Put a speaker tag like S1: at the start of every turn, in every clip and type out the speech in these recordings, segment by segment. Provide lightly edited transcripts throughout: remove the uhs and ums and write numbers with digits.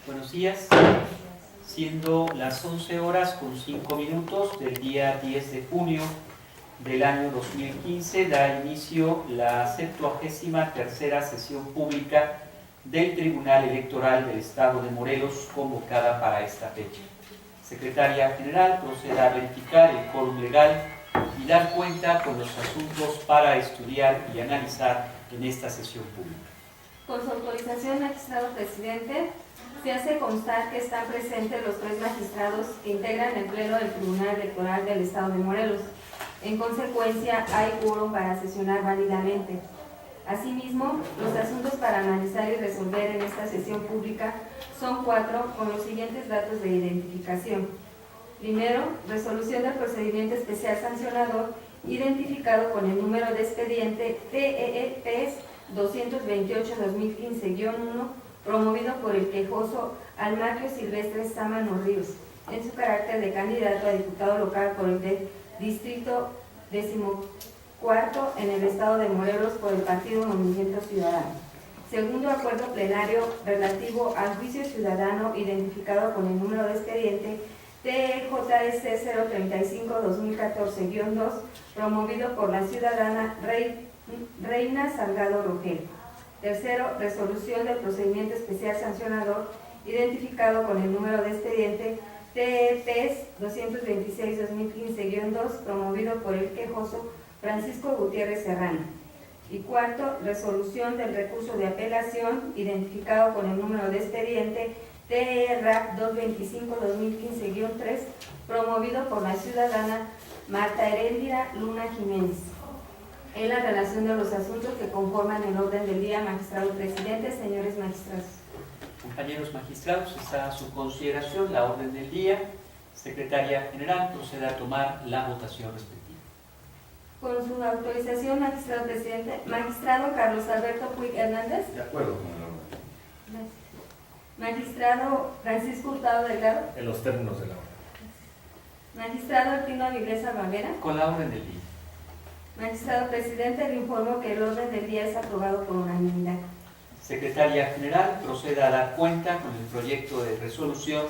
S1: Buenos días, siendo las 11 horas con 5 minutos del día 10 de junio del año 2015, da inicio la 73ª sesión pública del Tribunal Electoral del Estado de Morelos, convocada para esta fecha. Secretaria General, proceda a verificar el quórum legal y dar cuenta con los asuntos para estudiar y analizar en esta sesión pública.
S2: Con su autorización, magistrado presidente, se hace constar que están presentes los 3 magistrados que integran el Pleno del Tribunal Electoral del Estado de Morelos. En consecuencia, hay quórum para sesionar válidamente. Asimismo, los asuntos para analizar y resolver en esta sesión pública son 4 con los siguientes datos de identificación. Primero, resolución del procedimiento especial sancionador identificado con el número de expediente TEEPS 228-2015-1, promovido por el quejoso Almaquio Silvestre Sámano Ríos, en su carácter de candidato a diputado local por el distrito 14 en el estado de Morelos por el partido Movimiento Ciudadano. Segundo, acuerdo plenario relativo al juicio ciudadano identificado con el número de expediente TJS 035-2014-2, promovido por la ciudadana Reina Salgado Rogel. Tercero, resolución del procedimiento especial sancionador identificado con el número de expediente TEPS 226-2015-2, promovido por el quejoso Francisco Gutiérrez Serrano. Y cuarto, resolución del recurso de apelación identificado con el número de expediente TERAP 225-2015-3, promovido por la ciudadana Marta Heréndira Luna Jiménez. En la relación de los asuntos que conforman el orden del día, magistrado presidente, señores magistrados.
S1: Compañeros magistrados, está a su consideración la orden del día. Secretaria General, proceda a tomar la votación respectiva.
S2: Con su autorización, magistrado presidente, magistrado Carlos Alberto Puig Hernández.
S3: De acuerdo con el orden.
S2: Magistrado Francisco Hurtado Delgado.
S3: En los términos de la orden.
S2: Magistrado Artino Avilesa Valera.
S1: Con la orden del día.
S2: Magistrado presidente, le informo que el orden del día es aprobado por unanimidad.
S1: Secretaria General, proceda a dar cuenta con el proyecto de resolución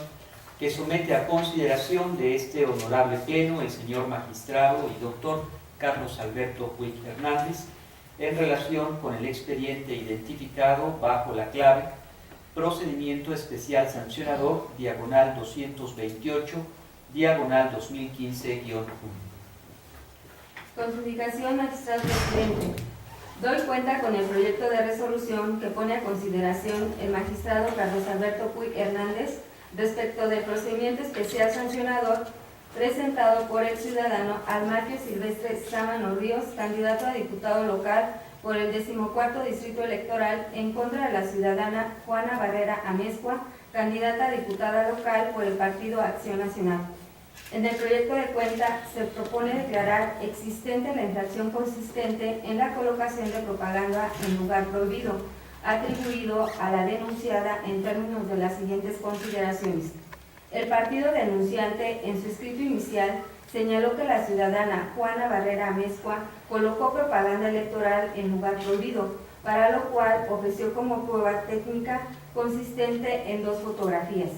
S1: que somete a consideración de este honorable pleno el señor magistrado y doctor Carlos Alberto Puig Hernández en relación con el expediente identificado bajo la clave procedimiento especial sancionador diagonal 228 diagonal 2015-1.
S2: Con su indicación, magistrado presidente, doy cuenta con el proyecto de resolución que pone a consideración el magistrado Carlos Alberto Puig Hernández respecto del procedimiento especial sancionador presentado por el ciudadano Almaquio Silvestre Sámano Ríos, candidato a diputado local por el 14º Distrito Electoral en contra de la ciudadana Juana Barrera Amezcua, candidata a diputada local por el Partido Acción Nacional. En el proyecto de cuenta se propone declarar existente la infracción consistente en la colocación de propaganda en lugar prohibido, atribuido a la denunciada en términos de las siguientes consideraciones. El partido denunciante, en su escrito inicial, señaló que la ciudadana Juana Barrera Amezcua colocó propaganda electoral en lugar prohibido, para lo cual ofreció como prueba técnica consistente en 2 fotografías.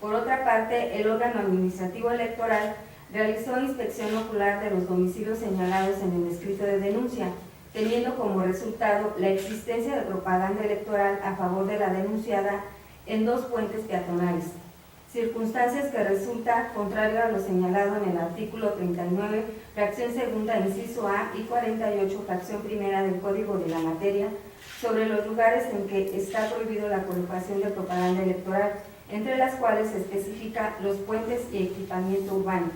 S2: Por otra parte, el órgano administrativo electoral realizó inspección ocular de los domicilios señalados en el escrito de denuncia, teniendo como resultado la existencia de propaganda electoral a favor de la denunciada en 2 puentes peatonales, circunstancias que resulta contrario a lo señalado en el artículo 39, fracción segunda, inciso A y 48, fracción primera del Código de la Materia, sobre los lugares en que está prohibido la colocación de propaganda electoral, entre las cuales se especifica los puentes y equipamiento urbano.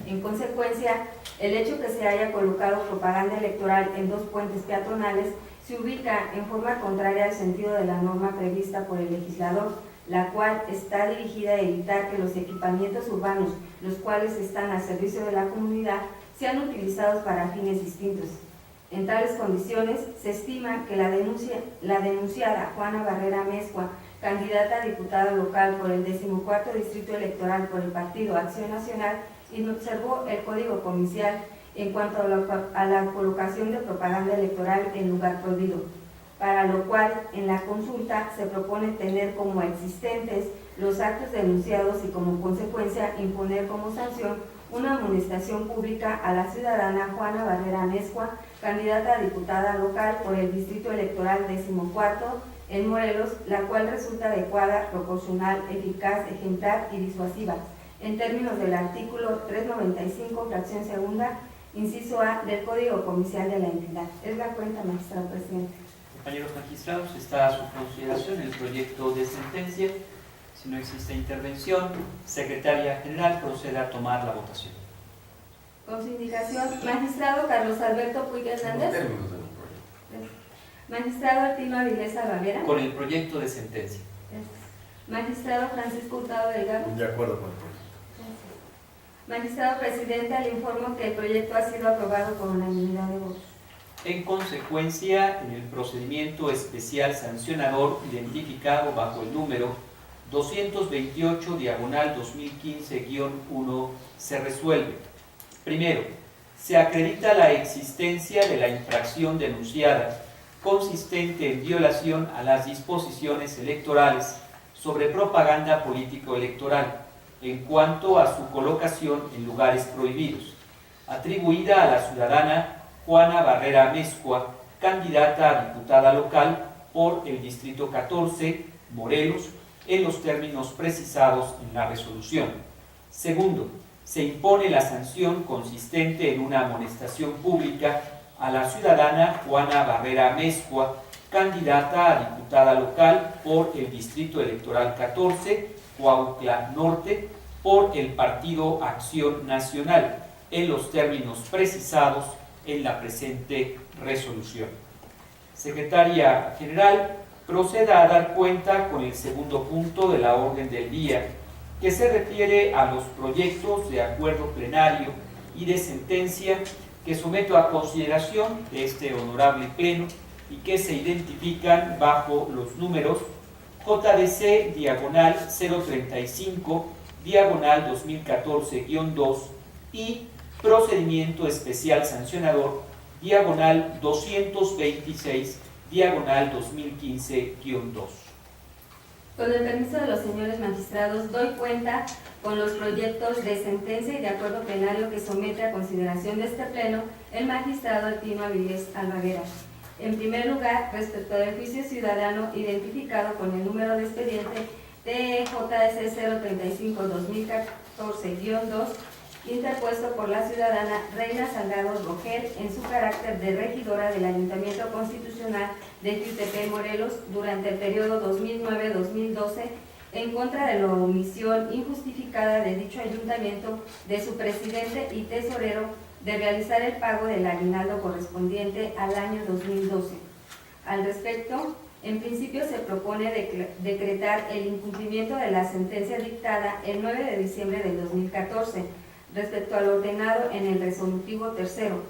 S2: En consecuencia, el hecho que se haya colocado propaganda electoral en 2 puentes peatonales se ubica en forma contraria al sentido de la norma prevista por el legislador, la cual está dirigida a evitar que los equipamientos urbanos, los cuales están al servicio de la comunidad, sean utilizados para fines distintos. En tales condiciones, se estima que la denunciada Juana Barrera Amezcua, candidata a diputada local por el 14º Distrito Electoral por el Partido Acción Nacional, inobservó el Código Comicial en cuanto a la colocación de propaganda electoral en lugar prohibido, para lo cual en la consulta se propone tener como existentes los actos denunciados y como consecuencia imponer como sanción una amonestación pública a la ciudadana Juana Barrera Amezcua, candidata a diputada local por el Distrito Electoral 14º en Morelos, la cual resulta adecuada, proporcional, eficaz, ejemplar y disuasiva, en términos del artículo 395, fracción segunda, inciso A del Código Comicial de la entidad. Es la cuenta, magistrado presidente.
S1: Compañeros magistrados, está a su consideración el proyecto de sentencia. Si no existe intervención, Secretaria General proceda a tomar la votación.
S2: Con su indicación, magistrado Carlos Alberto Puig
S3: Los
S2: Hernández.
S3: términos del proyecto.
S2: Magistrado Artino Avilés Barrera.
S1: Con el proyecto de sentencia.
S2: Magistrado Francisco Hurtado Delgado.
S3: De acuerdo con el proyecto.
S2: Magistrado presidente, le informo que el proyecto ha sido aprobado por unanimidad de votos.
S1: En consecuencia, en el procedimiento especial sancionador identificado bajo el número 228/2015-1 se resuelve. Primero, se acredita la existencia de la infracción denunciada, consistente en violación a las disposiciones electorales sobre propaganda político-electoral, en cuanto a su colocación en lugares prohibidos, atribuida a la ciudadana Juana Barrera Amezcua, candidata a diputada local por el Distrito 14, Morelos, en los términos precisados en la resolución. Segundo, se impone la sanción consistente en una amonestación pública a la ciudadana Juana Barrera Amezcua, candidata a diputada local por el Distrito Electoral 14, Cuautla Norte, por el Partido Acción Nacional, en los términos precisados en la presente resolución. Secretaria General, proceda a dar cuenta con el segundo punto de la orden del día, que se refiere a los proyectos de acuerdo plenario y de sentencia que someto a consideración de este honorable pleno y que se identifican bajo los números JDC-035-2014-2 y procedimiento especial sancionador /226-2015-2.
S2: Con el permiso de los señores magistrados, doy cuenta con los proyectos de sentencia y de acuerdo plenario que somete a consideración de este pleno el magistrado Artino Avilés Barrera. En primer lugar, respecto del juicio ciudadano identificado con el número de expediente TJS 035-2014-2, interpuesto por la ciudadana Reina Salgado Rogel en su carácter de regidora del Ayuntamiento Constitucional de Jiutepec, Morelos, durante el periodo 2009-2012, en contra de la omisión injustificada de dicho ayuntamiento, de su presidente y tesorero, de realizar el pago del aguinaldo correspondiente al año 2012. Al respecto, en principio se propone decretar el incumplimiento de la sentencia dictada el 9 de diciembre del 2014, respecto al ordenado en el resolutivo tercero,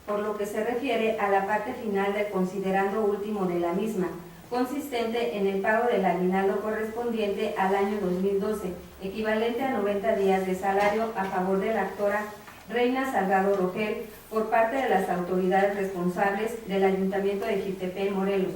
S2: por lo que se refiere a la parte final del considerando último de la misma, consistente en el pago del aguinaldo correspondiente al año 2012, equivalente a 90 días de salario a favor de la actora Reina Salgado Rogel por parte de las autoridades responsables del Ayuntamiento de Jiutepec, Morelos,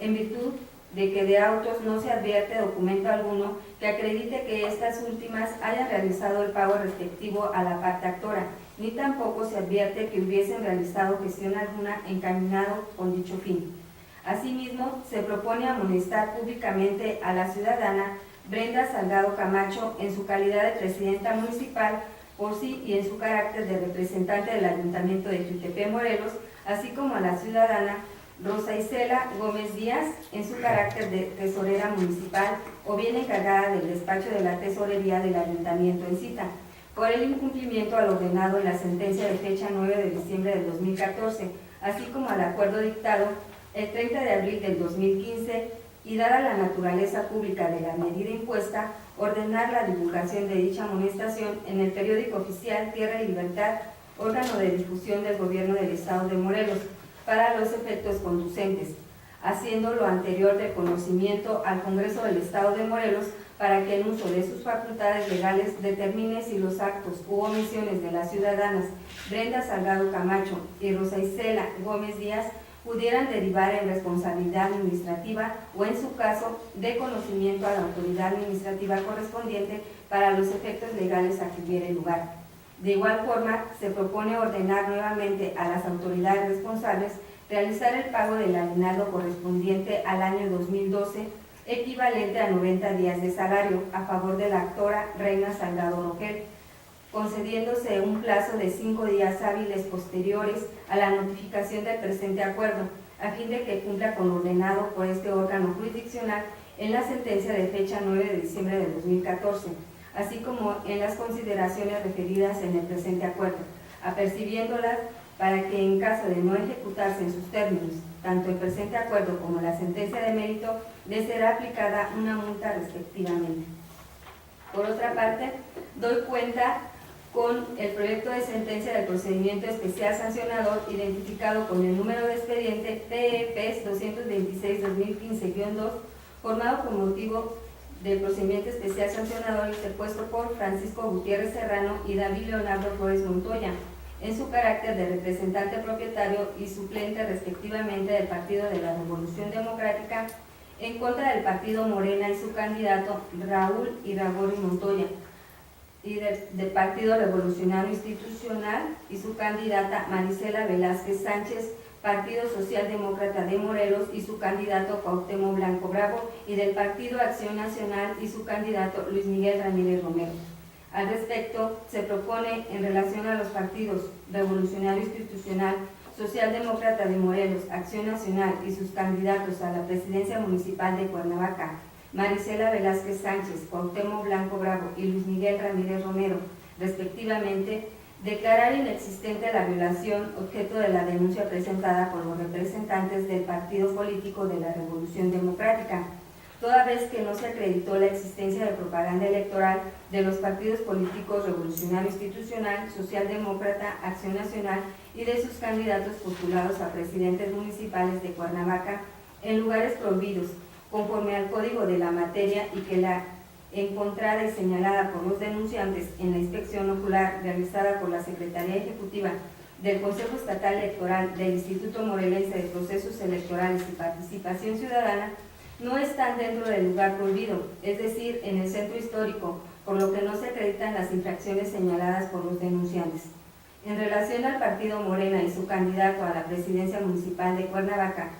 S2: en virtud de que de autos no se advierte documento alguno que acredite que estas últimas hayan realizado el pago respectivo a la parte actora, ni tampoco se advierte que hubiesen realizado gestión alguna encaminado con dicho fin. Asimismo, se propone amonestar públicamente a la ciudadana Brenda Salgado Camacho en su calidad de presidenta municipal por sí y en su carácter de representante del Ayuntamiento de Jiutepec, Morelos, así como a la ciudadana Rosa Isela Gómez Díaz en su carácter de tesorera municipal o bien encargada del despacho de la tesorería del ayuntamiento en cita, por el incumplimiento al ordenado en la sentencia de fecha 9 de diciembre del 2014, así como al acuerdo dictado el 30 de abril del 2015 y dada la naturaleza pública de la medida impuesta, ordenar la divulgación de dicha amonestación en el periódico oficial Tierra y Libertad, órgano de difusión del Gobierno del Estado de Morelos, para los efectos conducentes, haciendo lo anterior de conocimiento al Congreso del Estado de Morelos para que en uso de sus facultades legales determine si los actos u omisiones de las ciudadanas Brenda Salgado Camacho y Rosa Isela Gómez Díaz pudieran derivar en responsabilidad administrativa o, en su caso, de conocimiento a la autoridad administrativa correspondiente para los efectos legales a que hubiere lugar. De igual forma, se propone ordenar nuevamente a las autoridades responsables realizar el pago del aguinaldo correspondiente al año 2012, equivalente a 90 días de salario, a favor de la actora Reina Salgado Rogel, concediéndose un plazo de 5 días hábiles posteriores a la notificación del presente acuerdo, a fin de que cumpla con lo ordenado por este órgano jurisdiccional en la sentencia de fecha 9 de diciembre de 2014, así como en las consideraciones referidas en el presente acuerdo, apercibiéndolas para que, en caso de no ejecutarse en sus términos, tanto el presente acuerdo como la sentencia de mérito, le será aplicada una multa respectivamente. Por otra parte, doy cuenta con el proyecto de sentencia del procedimiento especial sancionador identificado con el número de expediente TEPES 226-2015-2, formado con motivo del procedimiento especial sancionador interpuesto por Francisco Gutiérrez Serrano y David Leonardo Flores Montoya, en su carácter de representante propietario y suplente respectivamente del Partido de la Revolución Democrática, en contra del Partido Morena y su candidato Raúl Iragorri Montoya, y del Partido Revolucionario Institucional y su candidata Marisela Velázquez Sánchez, Partido Socialdemócrata de Morelos y su candidato Cuauhtémoc Blanco Bravo, y del Partido Acción Nacional y su candidato Luis Miguel Ramírez Romero. Al respecto, se propone, en relación a los partidos Revolucionario Institucional, Socialdemócrata de Morelos, Acción Nacional y sus candidatos a la presidencia municipal de Cuernavaca, Marisela Velázquez Sánchez, Cuauhtémoc Blanco Bravo y Luis Miguel Ramírez Romero, respectivamente, declarar inexistente la violación objeto de la denuncia presentada por los representantes del Partido Político de la Revolución Democrática, toda vez que no se acreditó la existencia de propaganda electoral de los partidos políticos Revolucionario Institucional, Socialdemócrata, Acción Nacional y de sus candidatos postulados a presidentes municipales de Cuernavaca en lugares prohibidos, conforme al código de la materia, y que la encontrada y señalada por los denunciantes en la inspección ocular realizada por la Secretaría Ejecutiva del Consejo Estatal Electoral del Instituto Morelense de Procesos Electorales y Participación Ciudadana no están dentro del lugar prohibido, es decir, en el centro histórico, por lo que no se acreditan las infracciones señaladas por los denunciantes. En relación al Partido Morena y su candidato a la presidencia municipal de Cuernavaca,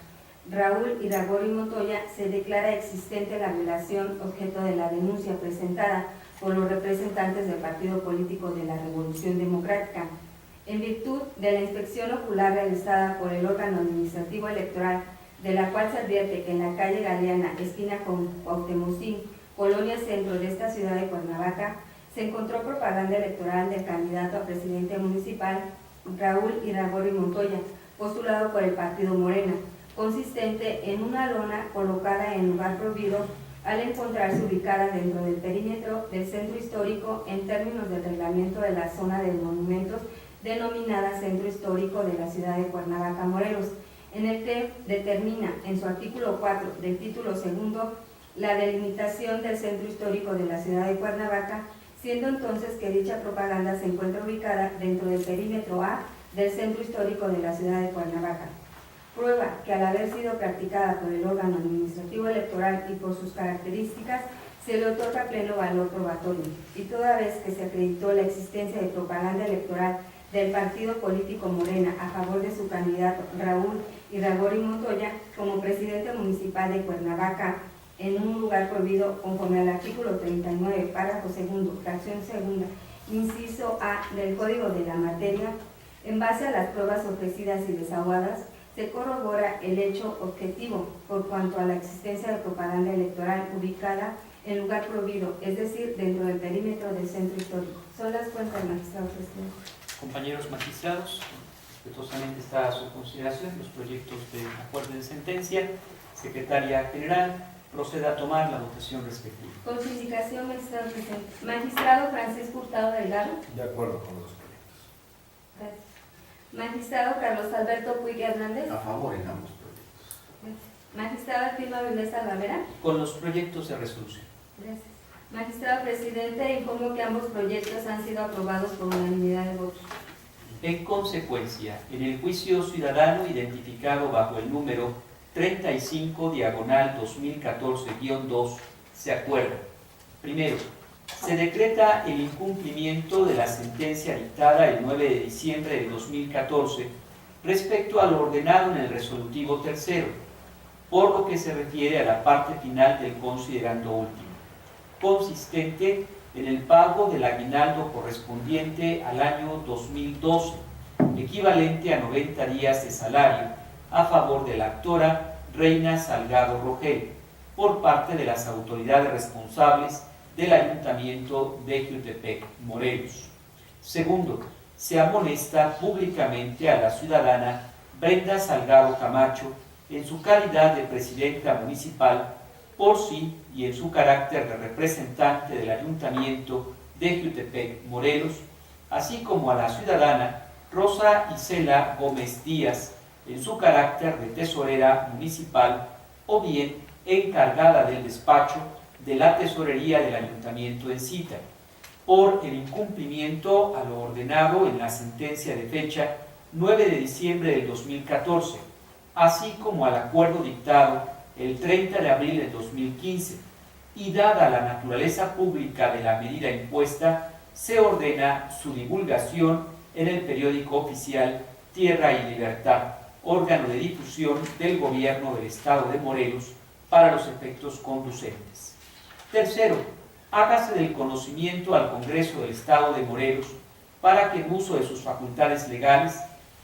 S2: Raúl Iragorri Montoya, se declara existente la violación objeto de la denuncia presentada por los representantes del Partido Político de la Revolución Democrática, en virtud de la inspección ocular realizada por el órgano administrativo electoral, de la cual se advierte que en la calle Galeana, esquina con Cuauhtemocín, Colonia Centro de esta ciudad de Cuernavaca, se encontró propaganda electoral del candidato a presidente municipal Raúl Iragorri Montoya, postulado por el Partido Morena, consistente en una lona colocada en lugar prohibido al encontrarse ubicada dentro del perímetro del centro histórico en términos del reglamento de la zona de monumentos denominada Centro Histórico de la ciudad de Cuernavaca, Morelos, en el que determina en su artículo 4 del título segundo la delimitación del centro histórico de la ciudad de Cuernavaca, siendo entonces que dicha propaganda se encuentra ubicada dentro del perímetro A del centro histórico de la ciudad de Cuernavaca. Prueba que, al haber sido practicada por el órgano administrativo electoral y por sus características, se le otorga pleno valor probatorio, y toda vez que se acreditó la existencia de propaganda electoral del partido político Morena a favor de su candidato Raúl Iragorri Montoya como presidente municipal de Cuernavaca en un lugar prohibido, conforme al artículo 39, párrafo segundo, fracción segunda, inciso A del Código de la Materia, en base a las pruebas ofrecidas y desahogadas, se corrobora el hecho objetivo por cuanto a la existencia de propaganda electoral ubicada en lugar prohibido, es decir, dentro del perímetro del centro histórico. Son las cuentas, magistrado presidente.
S1: Compañeros magistrados, respetuosamente está a su consideración los proyectos de acuerdo de sentencia. Secretaria General, proceda a tomar la votación respectiva.
S2: Con su indicación, magistrado presidente. Magistrado Francisco Hurtado Delgado.
S3: De acuerdo con los dos proyectos.
S2: Gracias. Magistrado Carlos Alberto Puig Hernández.
S3: A favor en ambos proyectos.
S2: Gracias. Magistrada Firma Vilesa Ravera.
S1: Con los proyectos de resolución.
S2: Gracias. Magistrado presidente, informo que ambos proyectos han sido aprobados por unanimidad de votos.
S1: En consecuencia, en el juicio ciudadano identificado bajo el número 35 diagonal 2014-2 se acuerda: primero, se decreta el incumplimiento de la sentencia dictada el 9 de diciembre de 2014 respecto a lo ordenado en el resolutivo tercero, por lo que se refiere a la parte final del considerando último, consistente en el pago del aguinaldo correspondiente al año 2012, equivalente a 90 días de salario, a favor de la actora Reina Salgado Rogel, por parte de las autoridades responsables del Ayuntamiento de Jiutepec, Morelos. Segundo, se amonesta públicamente a la ciudadana Brenda Salgado Camacho, en su calidad de presidenta municipal, por sí y en su carácter de representante del Ayuntamiento de Jiutepec, Morelos, así como a la ciudadana Rosa Isela Gómez Díaz, en su carácter de tesorera municipal o bien encargada del despacho de la tesorería del Ayuntamiento en cita, por el incumplimiento a lo ordenado en la sentencia de fecha 9 de diciembre del 2014, así como al acuerdo dictado el 30 de abril de 2015, y dada la naturaleza pública de la medida impuesta, se ordena su divulgación en el periódico oficial Tierra y Libertad, órgano de difusión del Gobierno del Estado de Morelos, para los efectos conducentes. Tercero, hágase del conocimiento al Congreso del Estado de Morelos para que en uso de sus facultades legales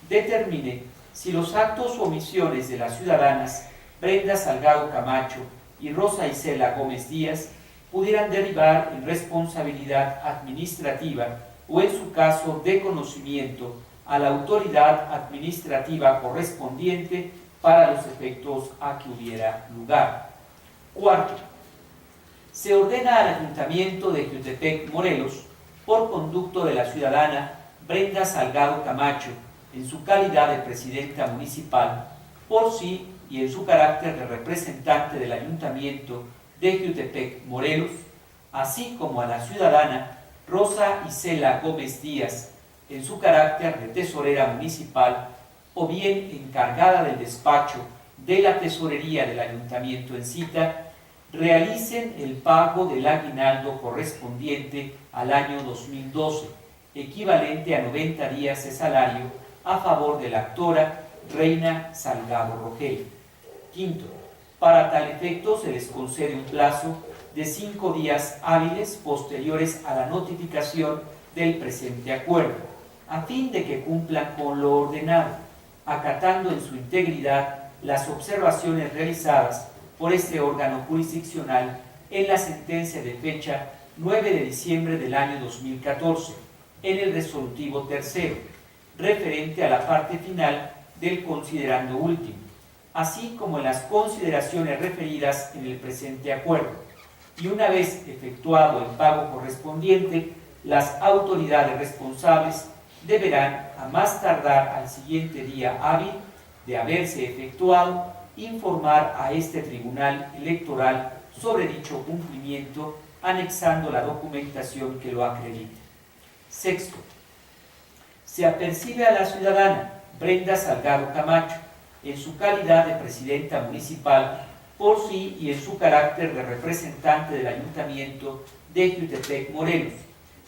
S1: determine si los actos o omisiones de las ciudadanas Brenda Salgado Camacho y Rosa Isela Gómez Díaz pudieran derivar en responsabilidad administrativa o en su caso de conocimiento a la autoridad administrativa correspondiente para los efectos a que hubiera lugar. Cuarto, se ordena al Ayuntamiento de Jiutepec, Morelos, por conducto de la ciudadana Brenda Salgado Camacho, en su calidad de presidenta municipal, por sí y en su carácter de representante del Ayuntamiento de Jiutepec, Morelos, así como a la ciudadana Rosa Isela Gómez Díaz, en su carácter de tesorera municipal o bien encargada del despacho de la tesorería del Ayuntamiento en cita, realicen el pago del aguinaldo correspondiente al año 2012, equivalente a 90 días de salario, a favor de la actora Reina Salgado Rogel. Quinto, para tal efecto se les concede un plazo de 5 días hábiles posteriores a la notificación del presente acuerdo, a fin de que cumplan con lo ordenado, acatando en su integridad las observaciones realizadas por este órgano jurisdiccional en la sentencia de fecha 9 de diciembre del año 2014, en el resolutivo tercero, referente a la parte final del considerando último, así como en las consideraciones referidas en el presente acuerdo, y una vez efectuado el pago correspondiente, las autoridades responsables deberán, a más tardar al siguiente día hábil de haberse efectuado, informar a este tribunal electoral sobre dicho cumplimiento, anexando la documentación que lo acredite. Sexto, se apercibe a la ciudadana Brenda Salgado Camacho, en su calidad de presidenta municipal, por sí y en su carácter de representante del Ayuntamiento de Jiutepec, Morelos,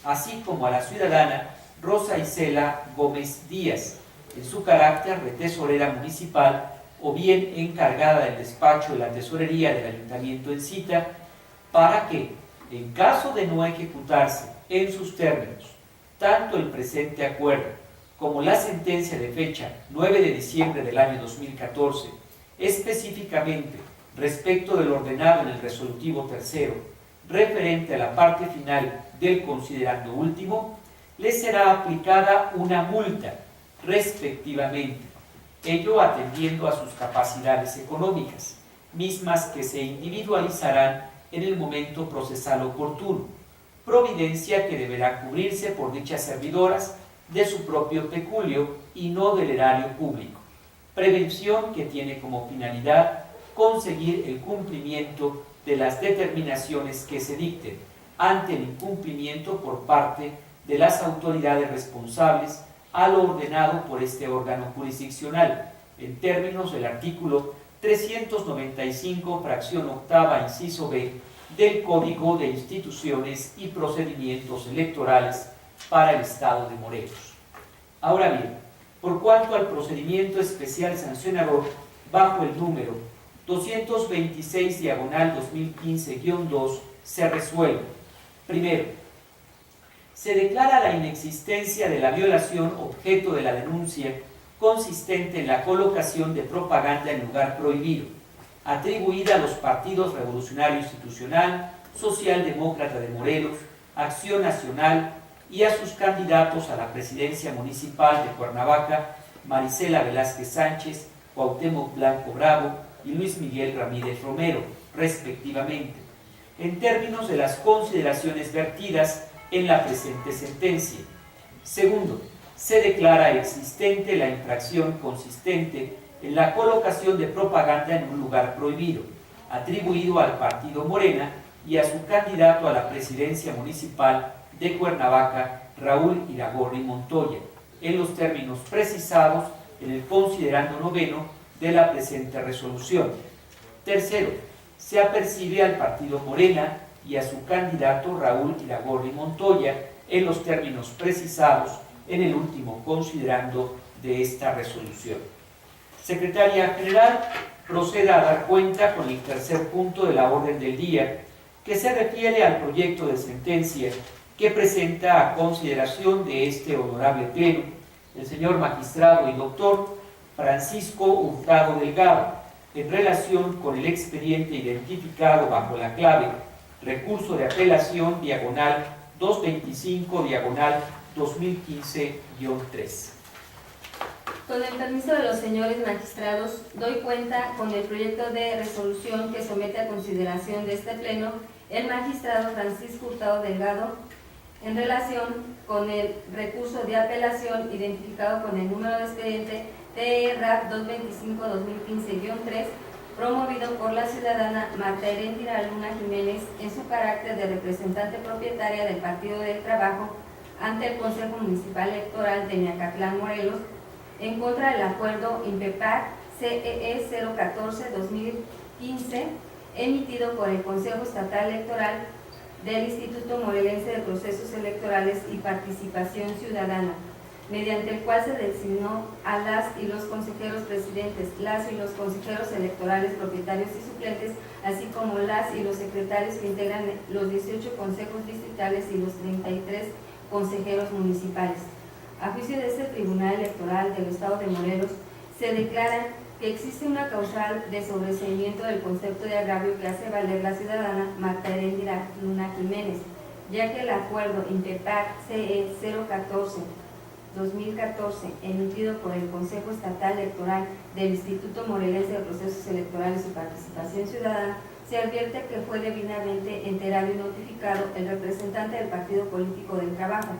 S1: así como a la ciudadana Rosa Isela Gómez Díaz, en su carácter de tesorera municipal o bien encargada del despacho de la tesorería del Ayuntamiento en cita, para que, en caso de no ejecutarse en sus términos tanto el presente acuerdo como la sentencia de fecha 9 de diciembre del año 2014, específicamente respecto del ordenado en el resolutivo tercero, referente a la parte final del considerando último, les será aplicada una multa, respectivamente, ello atendiendo a sus capacidades económicas, mismas que se individualizarán en el momento procesal oportuno, providencia que deberá cubrirse por dichas servidoras de su propio peculio y no del erario público, prevención que tiene como finalidad conseguir el cumplimiento de las determinaciones que se dicten ante el incumplimiento por parte de las autoridades responsables a lo ordenado por este órgano jurisdiccional, en términos del artículo 395, fracción octava, inciso B, del Código de Instituciones y Procedimientos Electorales para el Estado de Morelos. Ahora bien, por cuanto al procedimiento especial sancionador, bajo el número 226/2015-2, se resuelve. Primero, se declara la inexistencia de la violación objeto de la denuncia consistente en la colocación de propaganda en lugar prohibido, atribuida a los partidos Revolucionario Institucional, Socialdemócrata de Morelos, Acción Nacional y a sus candidatos a la presidencia municipal de Cuernavaca, Marisela Velázquez Sánchez, Cuauhtémoc Blanco Bravo y Luis Miguel Ramírez Romero, respectivamente, en términos de las consideraciones vertidas en la presente sentencia. Segundo, se declara existente la infracción consistente en la colocación de propaganda en un lugar prohibido, atribuido al partido Morena y a su candidato a la presidencia municipal de Cuernavaca, Raúl Iragorri Montoya, en los términos precisados en el considerando noveno de la presente resolución. Tercero, se apercibe al partido Morena y a su candidato Raúl Iragorri Montoya en los términos precisados en el último considerando de esta resolución. Secretaria General, proceda a dar cuenta con el tercer punto de la orden del día, que se refiere al proyecto de sentencia que presenta a consideración de este honorable pleno el señor magistrado y doctor Francisco Hurtado Delgado, en relación con el expediente identificado bajo la clave recurso de apelación diagonal 225 diagonal 2015-3.
S2: Con el permiso de los señores magistrados, doy cuenta con el proyecto de resolución que somete a consideración de este pleno el magistrado Francisco Hurtado Delgado en relación con el recurso de apelación identificado con el número de expediente TE-RAP 225-2015-3, promovido por la ciudadana Marta Heréndira Luna Jiménez en su carácter de representante propietaria del Partido del Trabajo ante el Consejo Municipal Electoral de Miacatlán, Morelos, en contra del acuerdo INPEPAC CEE 014-2015 emitido por el Consejo Estatal Electoral del Instituto Morelense de Procesos Electorales y Participación Ciudadana, mediante el cual se designó a las y los consejeros presidentes, las y los consejeros electorales propietarios y suplentes, así como las y los secretarios que integran los 18 consejos distritales y los 33 consejeros municipales. A juicio de este Tribunal Electoral del Estado de Morelos, se declara que existe una causal de sobreseimiento del concepto de agravio que hace valer la ciudadana Marta Heréndira Luna Jiménez, ya que el acuerdo INPEPAC CE 014-2014, emitido por el Consejo Estatal Electoral del Instituto Morelense de Procesos Electorales y Participación Ciudadana, se advierte que fue debidamente enterado y notificado el representante del Partido Político del Trabajo.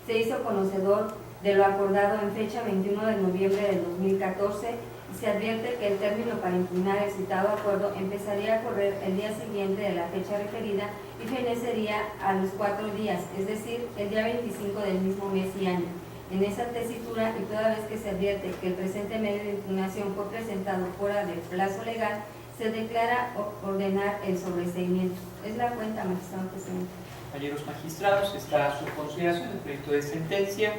S2: Se hizo conocedor de lo acordado en fecha 21 de noviembre del 2014 y se advierte que el término para impugnar el citado acuerdo empezaría a correr el día siguiente de la fecha referida y fenecería a los 4 días, es decir, el día 25 del mismo mes y año. En esa tesitura, y toda vez que se advierte que el presente medio de impugnación fue presentado fuera del plazo legal, se declara ordenar el sobreseimiento. Es la cuenta, magistrado presidente.
S1: Compañeros magistrados, está a su consideración el proyecto de sentencia.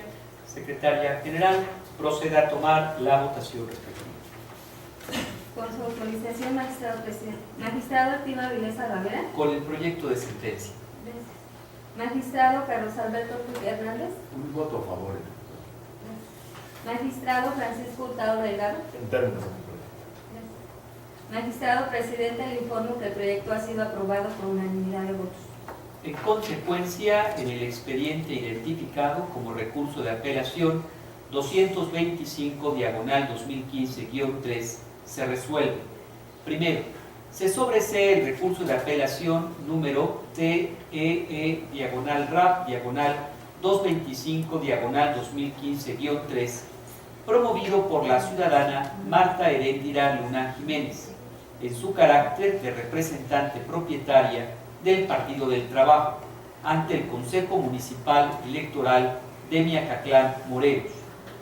S1: Secretaria General, proceda a tomar la votación respectiva.
S2: Con su autorización, magistrado presidente. Magistrado Arturo Avilés Barrera.
S1: Con el proyecto de sentencia.
S2: Gracias. Magistrado Carlos Alberto Puig Hernández.
S3: Un voto a favor.
S2: Gracias. Magistrado Francisco Hurtado Delgado.
S3: En términos de
S2: Gracias. Magistrado presidente, le informo que el proyecto ha sido aprobado por unanimidad de votos.
S1: En consecuencia, en el expediente identificado como recurso de apelación 225/2015-3 se resuelve. Primero, se sobresee el recurso de apelación número TEE-RAP-225/2015-3 promovido por la ciudadana Marta Heréndira Luna Jiménez en su carácter de representante propietaria del Partido del Trabajo ante el Consejo Municipal Electoral de Miacatlán, Morelos,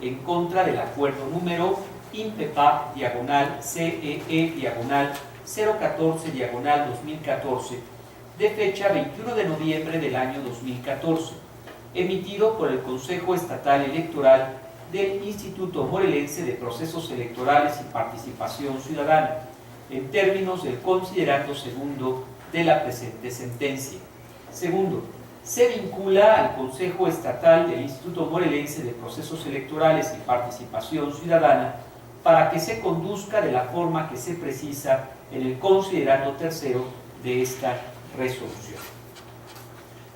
S1: en contra del acuerdo número INPEPAC-CEE-014-2014 de fecha 21 de noviembre del año 2014, emitido por el Consejo Estatal Electoral del Instituto Morelense de Procesos Electorales y Participación Ciudadana, en términos del considerando segundo de la presente sentencia. Segundo, se vincula al Consejo Estatal del Instituto Morelense de Procesos Electorales y Participación Ciudadana para que se conduzca de la forma que se precisa en el considerando tercero de esta resolución.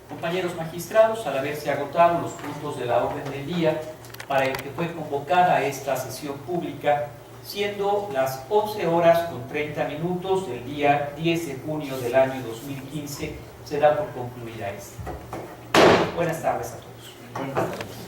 S1: Compañeros magistrados, al haberse agotado los puntos de la orden del día para el que fue convocada esta sesión pública, siendo las 11:30 del día 10 de junio del año 2015, se da por concluida esta. Buenas tardes a todos.
S3: Buenas tardes.